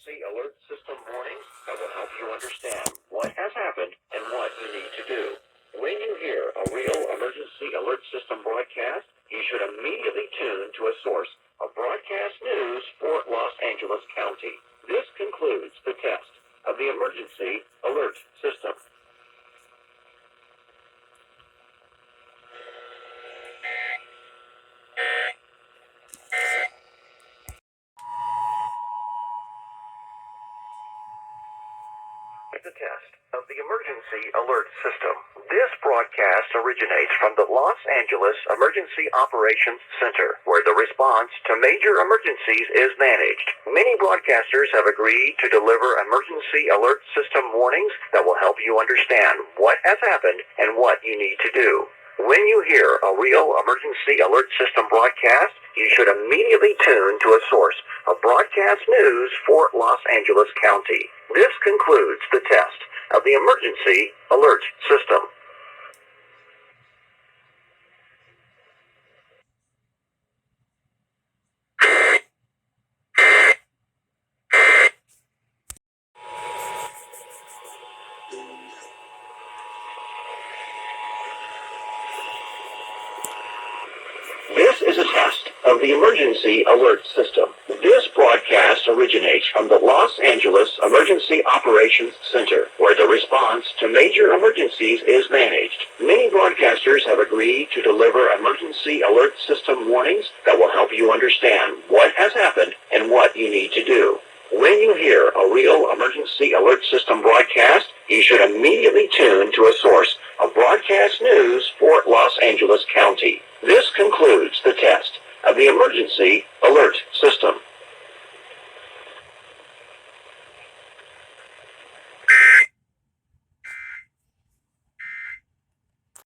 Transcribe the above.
emergency alert system warnings that will help you understand what has happened and what you need to do. When you hear a real emergency alert system broadcast, you should immediately tune to a source of broadcast news for Los Angeles County. This concludes the test of the emergency alert system. The test of the emergency alert system. This broadcast originates from the Los Angeles Emergency Operations Center, where the response to major emergencies is managed. Many broadcasters have agreed to deliver emergency alert system warnings that will help you understand what has happened and what you need to do. When you hear a real emergency alert system broadcast, you should immediately tune to a source of broadcast news for Los Angeles County. This concludes the test of the emergency alert system. This is a test of the emergency alert system. This broadcast originates from the Los Angeles Emergency Operations Center, where the response to major emergencies is managed. Many broadcasters have agreed to deliver emergency alert system warnings that will help you understand what has happened and what you need to do. When you hear a real emergency alert system broadcast, you should immediately tune to a source of broadcast news for Los Angeles County. This concludes the test of the emergency alert system.